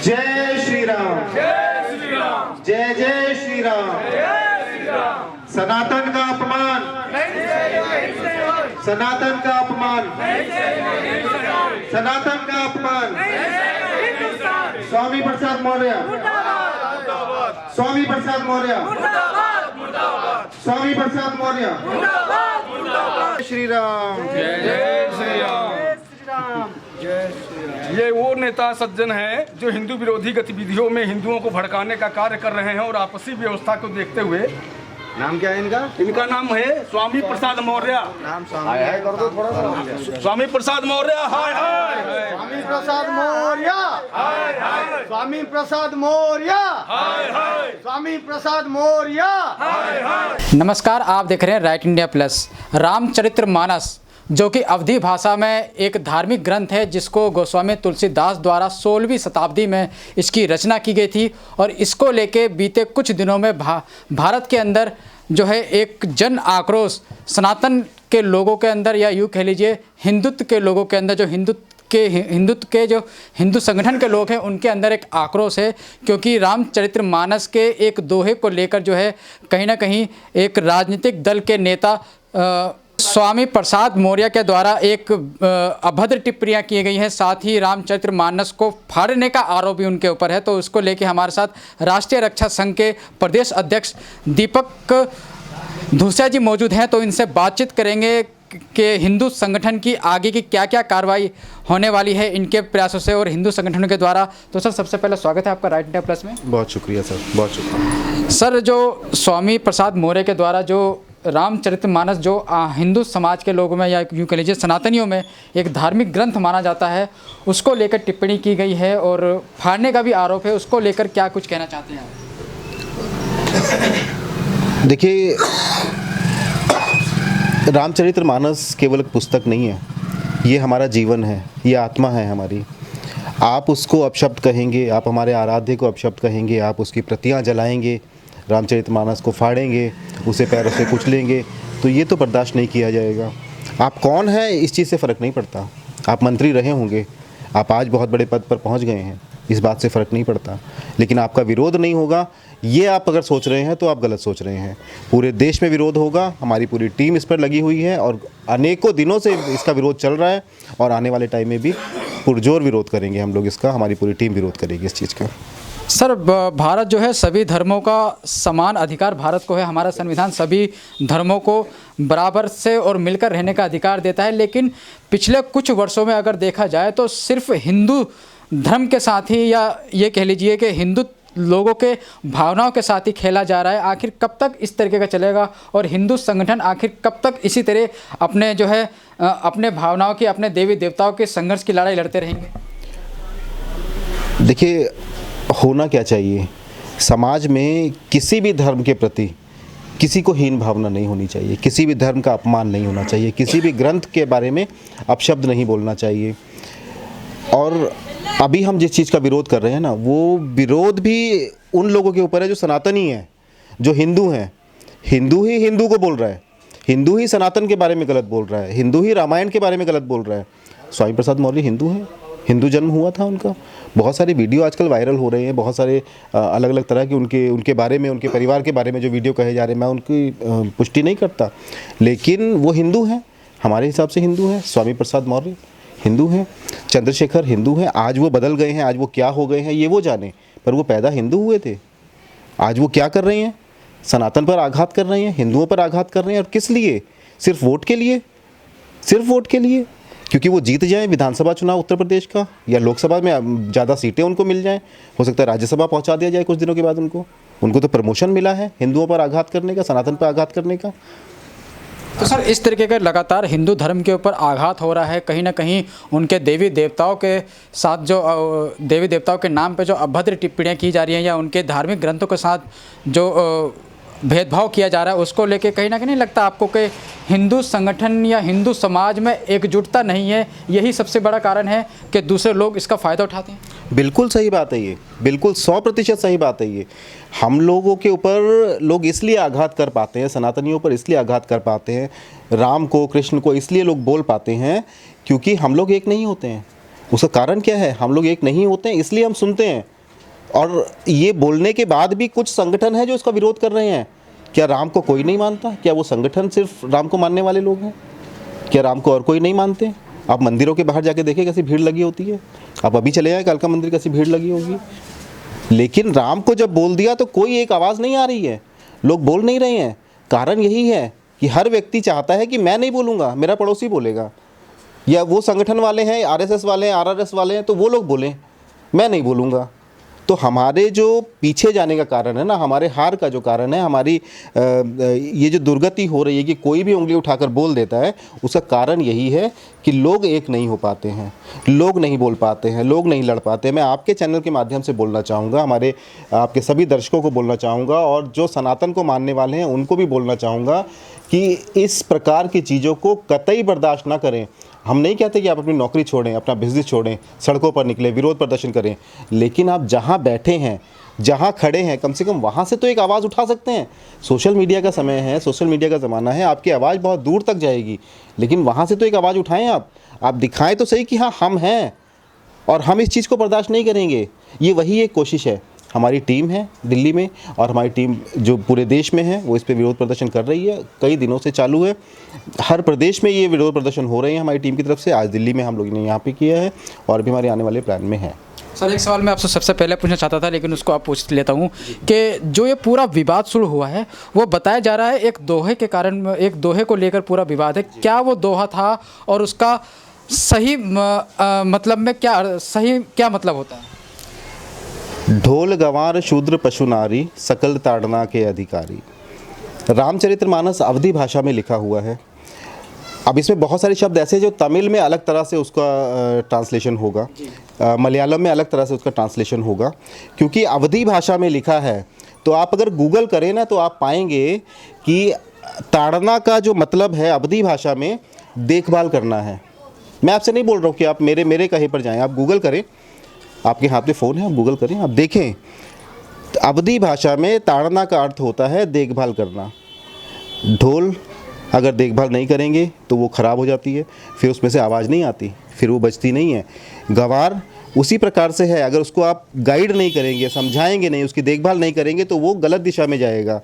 जय श्री राम, जय श्री राम, जय जय श्री राम। जय श्री राम। सनातन का अपमान, सनातन का अपमान, सनातन का अपमान। स्वामी प्रसाद मौर्य, स्वामी प्रसाद मौर्य, स्वामी प्रसाद मौर्य। जय श्री राम, जय श्री राम। ये वो नेता सज्जन हैं जो हिंदू विरोधी गतिविधियों में हिंदुओं को भड़काने का कार्य कर रहे हैं और आपसी व्यवस्था को देखते हुए। नाम क्या है इनका? इनका नाम है स्वामी प्रसाद मौर्य। नाम स्वामी है, कर दो थोड़ा सा। स्वामी प्रसाद मौर्य। हाय हाय। स्वामी प्रसाद मौर्य, हाय हाय। स्वामी प्रसाद मौर्य, हाय हाय। स्वामी प्रसाद मौर्य। हाय हाय। नमस्कार, आप देख रहे हैं राइट इंडिया प्लस। रामचरितमानस जो कि अवधी भाषा में एक धार्मिक ग्रंथ है, जिसको गोस्वामी तुलसीदास द्वारा 16वीं शताब्दी में इसकी रचना की गई थी और इसको लेके बीते कुछ दिनों में भारत के अंदर जो है एक जन आक्रोश सनातन के लोगों के अंदर, या यूँ कह लीजिए हिंदुत्व के लोगों के अंदर, जो हिंदुत्व के जो हिंदू संगठन के लोग हैं उनके अंदर एक आक्रोश है, क्योंकि रामचरितमानस के एक दोहे को लेकर जो है कहीं ना कहीं एक राजनीतिक दल के नेता स्वामी प्रसाद मौर्य के द्वारा एक अभद्र टिप्पणियां की गई हैं। साथ ही रामचरितमानस को फाड़ने का आरोप भी उनके ऊपर है। तो उसको लेके हमारे साथ राष्ट्रीय रक्षा संघ के प्रदेश अध्यक्ष दीपक धूसिया जी मौजूद हैं। तो इनसे बातचीत करेंगे कि हिंदू संगठन की आगे की क्या क्या कार्रवाई होने वाली है इनके प्रयासों से और हिंदू संगठनों के द्वारा। तो सर, सबसे पहले स्वागत है आपका राइट इंडिया प्लस में। बहुत शुक्रिया सर, बहुत शुक्रिया सर। जो स्वामी प्रसाद मौर्य के द्वारा जो रामचरितमानस जो हिंदू समाज के लोगों में, या यूँ कह लीजिए सनातनियों में एक धार्मिक ग्रंथ माना जाता है, उसको लेकर टिप्पणी की गई है और फाड़ने का भी आरोप है, उसको लेकर क्या कुछ कहना चाहते हैं आप? देखिए, रामचरितमानस केवल एक पुस्तक नहीं है, ये हमारा जीवन है, ये आत्मा है हमारी। आप उसको अपशब्द कहेंगे, आप हमारे आराध्य को अपशब्द कहेंगे, आप उसकी प्रतियां जलाएंगे, रामचरितमानस को फाड़ेंगे, उसे पैरों से कुचलेंगे, तो ये तो बर्दाश्त नहीं किया जाएगा। आप कौन हैं इस चीज़ से फ़र्क नहीं पड़ता। आप मंत्री रहे होंगे, आप आज बहुत बड़े पद पर पहुंच गए हैं, इस बात से फ़र्क नहीं पड़ता, लेकिन आपका विरोध नहीं होगा, ये आप अगर सोच रहे हैं तो आप गलत सोच रहे हैं। पूरे देश में विरोध होगा, हमारी पूरी टीम इस पर लगी हुई है और अनेकों दिनों से इसका विरोध चल रहा है और आने वाले टाइम में भी पुरजोर विरोध करेंगे हम लोग इसका, हमारी पूरी टीम विरोध करेगी इस चीज़ का। सर, भारत जो है सभी धर्मों का समान अधिकार भारत को है। हमारा संविधान सभी धर्मों को बराबर से और मिलकर रहने का अधिकार देता है, लेकिन पिछले कुछ वर्षों में अगर देखा जाए तो सिर्फ हिंदू धर्म के साथ ही, या ये कह लीजिए कि हिंदू लोगों के भावनाओं के साथ ही खेला जा रहा है। आखिर कब तक इस तरीके का चलेगा और हिंदू संगठन आखिर कब तक इसी तरह अपने जो है अपने भावनाओं की, अपने देवी देवताओं के संघर्ष की लड़ाई लड़ते रहेंगे? देखिए, होना क्या चाहिए, समाज में किसी भी धर्म के प्रति किसी को हीन भावना नहीं होनी चाहिए, किसी भी धर्म का अपमान नहीं होना चाहिए, किसी भी ग्रंथ के बारे में अपशब्द नहीं बोलना चाहिए। और अभी हम जिस चीज़ का विरोध कर रहे हैं ना, वो विरोध भी उन लोगों के ऊपर है जो सनातनी हैं, जो हिंदू हैं। हिंदू ही हिंदू को बोल रहा है, हिंदू ही सनातन के बारे में गलत बोल रहा है, हिंदू ही रामायण के बारे में गलत बोल रहा है। स्वामी प्रसाद मौर्य हिंदू हैं, हिंदू जन्म हुआ था उनका। बहुत सारी वीडियो आजकल वायरल हो रहे हैं, बहुत सारे अलग अलग तरह के उनके बारे में, उनके परिवार के बारे में जो वीडियो कहे जा रहे हैं, मैं उनकी पुष्टि नहीं करता, लेकिन वो हिंदू हैं, हमारे हिसाब से हिंदू हैं। स्वामी प्रसाद मौर्य हिंदू हैं, चंद्रशेखर हिंदू हैं। आज वो बदल गए हैं, आज वो क्या हो गए हैं ये वो जाने, पर वो पैदा हिंदू हुए थे। आज वो क्या कर रहे हैं, सनातन पर आघात कर रहे हैं, हिंदुओं पर आघात कर रहे हैं। और किस लिए? सिर्फ वोट के लिए, सिर्फ वोट के लिए, क्योंकि वो जीत जाएं विधानसभा चुनाव उत्तर प्रदेश का, या लोकसभा में ज़्यादा सीटें उनको मिल जाएं, हो सकता है राज्यसभा पहुंचा दिया जाए कुछ दिनों के बाद उनको तो प्रमोशन मिला है हिंदुओं पर आघात करने का, सनातन पर आघात करने का। तो सर, इस तरीके का लगातार हिंदू धर्म के ऊपर आघात हो रहा है, कहीं ना कहीं उनके देवी देवताओं के साथ जो देवी देवताओं के नाम पे जो अभद्र टिप्पणियाँ की जा रही हैं, या उनके धार्मिक ग्रंथों के साथ जो भेदभाव किया जा रहा है, उसको लेके कहीं ना कहीं नहीं लगता आपको कि हिंदू संगठन या हिंदू समाज में एकजुटता नहीं है, यही सबसे बड़ा कारण है कि दूसरे लोग इसका फ़ायदा उठाते हैं? बिल्कुल सही बात है ये, बिल्कुल 100% सही बात है ये। हम लोगों के ऊपर लोग इसलिए आघात कर पाते हैं, सनातनियों पर इसलिए आघात कर पाते हैं, राम को, कृष्ण को इसलिए लोग बोल पाते हैं क्योंकि हम लोग एक नहीं होते हैं। उसका कारण क्या है? हम लोग एक नहीं होते हैं, इसलिए हम सुनते हैं। और ये बोलने के बाद भी कुछ संगठन है जो इसका विरोध कर रहे हैं। क्या राम को कोई नहीं मानता? क्या वो संगठन सिर्फ राम को मानने वाले लोग हैं? क्या राम को और कोई नहीं मानते? आप मंदिरों के बाहर जाके देखें कैसी भीड़ लगी होती है। आप अभी चले जाएं कालका मंदिर, कैसी भीड़ लगी होगी। लेकिन राम को जब बोल दिया तो कोई एक आवाज़ नहीं आ रही है, लोग बोल नहीं रहे हैं। कारण यही है कि हर व्यक्ति चाहता है कि मैं नहीं बोलूँगा, मेरा पड़ोसी बोलेगा, या वो संगठन वाले हैं, आरएसएस वाले हैं, आरआरएस वाले हैं, तो वो लोग बोलें, मैं नहीं बोलूँगा। तो हमारे जो पीछे जाने का कारण है ना, हमारे हार का जो कारण है, हमारी ये जो दुर्गति हो रही है कि कोई भी उंगली उठाकर बोल देता है, उसका कारण यही है कि लोग एक नहीं हो पाते हैं, लोग नहीं बोल पाते हैं, लोग नहीं लड़ पाते हैं। मैं आपके चैनल के माध्यम से बोलना चाहूँगा, हमारे आपके सभी दर्शकों को बोलना चाहूँगा, और जो सनातन को मानने वाले हैं उनको भी बोलना चाहूँगा कि इस प्रकार की चीज़ों को कतई बर्दाश्त ना करें। हम नहीं कहते कि आप अपनी नौकरी छोड़ें, अपना बिजनेस छोड़ें, सड़कों पर निकलें, विरोध प्रदर्शन करें, लेकिन आप जहां बैठे हैं, जहां खड़े हैं, कम से कम वहां से तो एक आवाज़ उठा सकते हैं। सोशल मीडिया का समय है, सोशल मीडिया का ज़माना है, आपकी आवाज़ बहुत दूर तक जाएगी, लेकिन वहां से तो एक आवाज़ उठाएं। आप दिखाएं तो सही कि हाँ हम हैं और हम इस चीज़ को बर्दाश्त नहीं करेंगे। ये वही एक कोशिश है। हमारी टीम है दिल्ली में, और हमारी टीम जो पूरे देश में है वो इस पे विरोध प्रदर्शन कर रही है, कई दिनों से चालू है। हर प्रदेश में ये विरोध प्रदर्शन हो रहे हैं हमारी टीम की तरफ से। आज दिल्ली में हम लोगों ने यहाँ पे किया है और भी हमारे आने वाले प्लान में है। सर, एक सवाल मैं आपसे सबसे पहले पूछना चाहता था, लेकिन उसको आप पूछ लेता हूँ कि जो ये पूरा विवाद शुरू हुआ है वो बताया जा रहा है एक दोहे के कारण, एक दोहे को लेकर पूरा विवाद है। क्या वो दोहा था और उसका सही मतलब में क्या मतलब होता है? ढोल गंवार शूद्र पशु नारी, सकल ताड़ना के अधिकारी। रामचरितमानस अवधी भाषा में लिखा हुआ है। अब इसमें बहुत सारे शब्द ऐसे जो तमिल में अलग तरह से उसका ट्रांसलेशन होगा, मलयालम में अलग तरह से उसका ट्रांसलेशन होगा, क्योंकि अवधी भाषा में लिखा है। तो आप अगर गूगल करें ना तो आप पाएंगे कि ताड़ना का जो मतलब है अवधी भाषा में देखभाल करना है। मैं आपसे नहीं बोल रहा हूँ कि आप मेरे कहे पर जाएं, आप गूगल करें, आपके हाथ में फ़ोन है, आप गूगल करें, आप देखें। अवधी भाषा में ताड़ना का अर्थ होता है देखभाल करना। ढोल अगर देखभाल नहीं करेंगे तो वो ख़राब हो जाती है, फिर उसमें से आवाज़ नहीं आती, फिर वो बजती नहीं है। गंवार उसी प्रकार से है, अगर उसको आप गाइड नहीं करेंगे, समझाएंगे नहीं, उसकी देखभाल नहीं करेंगे तो वो गलत दिशा में जाएगा।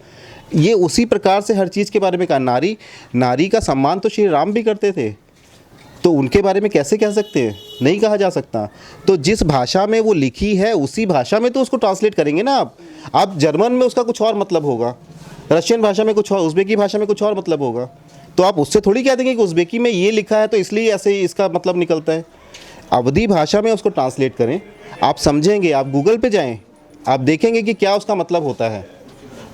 ये उसी प्रकार से हर चीज़ के बारे में कहा। नारी का सम्मान तो श्री राम भी करते थे, तो उनके बारे में कैसे कह सकते हैं? नहीं कहा जा सकता। तो जिस भाषा में वो लिखी है उसी भाषा में तो उसको ट्रांसलेट करेंगे ना आप जर्मन में उसका कुछ और मतलब होगा, रशियन भाषा में कुछ और, उज़्बेकी भाषा में कुछ और मतलब होगा। तो आप उससे थोड़ी कह देंगे कि उज़्बेकी में ये लिखा है तो इसलिए ऐसे इसका मतलब निकलता है। अवधी भाषा में उसको ट्रांसलेट करें, आप समझेंगे, आप गूगल पे जाएं, आप देखेंगे कि क्या उसका मतलब होता है।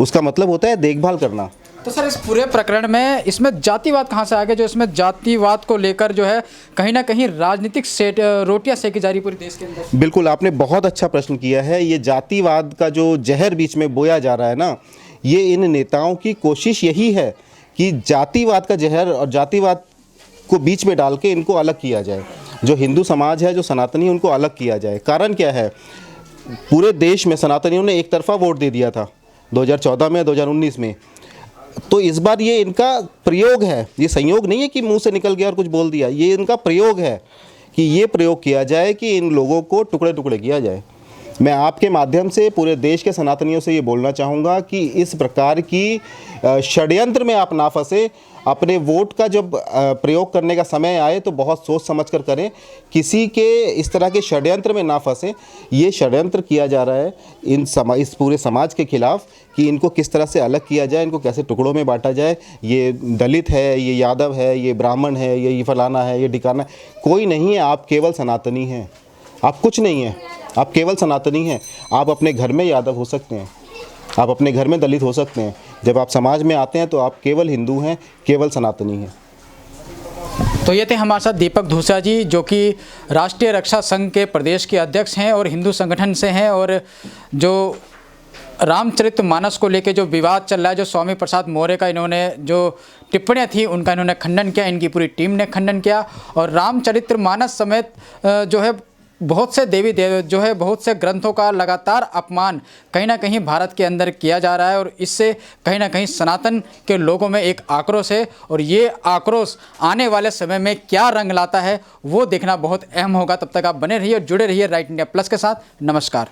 उसका मतलब होता है देखभाल करना। तो सर, इस पूरे प्रकरण में इसमें जातिवाद कहाँ से आ गया, जो इसमें जातिवाद को लेकर जो है कहीं ना कहीं राजनीतिक रोटियां सेकी जा रही पूरे देश के अंदर? बिल्कुल, आपने बहुत अच्छा प्रश्न किया है। ये जातिवाद का जो जहर बीच में बोया जा रहा है ना, ये इन नेताओं की कोशिश यही है कि जातिवाद का जहर और जातिवाद को बीच में डाल के इनको अलग किया जाए। जो हिंदू समाज है, जो सनातनी, उनको अलग किया जाए। कारण क्या है? पूरे देश में सनातनियों ने एक तरफा वोट दे दिया था 2014 में, 2019 में। तो इस बार ये इनका प्रयोग है, ये संयोग नहीं है कि मुंह से निकल गया और कुछ बोल दिया। ये इनका प्रयोग है कि ये प्रयोग किया जाए कि इन लोगों को टुकड़े टुकड़े किया जाए। मैं आपके माध्यम से पूरे देश के सनातनियों से ये बोलना चाहूँगा कि इस प्रकार की षड्यंत्र में आप ना फंसे। अपने वोट का जब प्रयोग करने का समय आए तो बहुत सोच समझ कर करें, किसी के इस तरह के षड्यंत्र में ना फंसे। ये षड्यंत्र किया जा रहा है इस पूरे समाज के खिलाफ कि इनको किस तरह से अलग किया जाए, इनको कैसे टुकड़ों में बांटा जाए। ये दलित है, ये यादव है, ये ब्राह्मण है, ये फलाना है, ये ढिकाना। कोई नहीं है, आप केवल सनातनी हैं, आप कुछ नहीं हैं, आप केवल सनातनी हैं। आप अपने घर में यादव हो सकते हैं, आप अपने घर में दलित हो सकते हैं। जब आप समाज में आते हैं तो आप केवल हिंदू हैं, केवल सनातनी हैं। तो ये थे हमारे साथ दीपक धूसा जी, जो कि राष्ट्रीय रक्षा संघ के प्रदेश के अध्यक्ष हैं और हिंदू संगठन से हैं। और जो रामचरितमानस को लेके जो विवाद चल रहा है, जो स्वामी प्रसाद मौर्य का इन्होंने जो टिप्पणियाँ थी उनका इन्होंने खंडन किया, इनकी पूरी टीम ने खंडन किया। और रामचरितमानस समेत जो है बहुत से देवी देव जो है बहुत से ग्रंथों का लगातार अपमान कहीं ना कहीं भारत के अंदर किया जा रहा है। और इससे कहीं ना कहीं सनातन के लोगों में एक आक्रोश है, और ये आक्रोश आने वाले समय में क्या रंग लाता है वो देखना बहुत अहम होगा। तब तक आप बने रहिए और जुड़े रहिए राइट इंडिया प्लस के साथ। नमस्कार।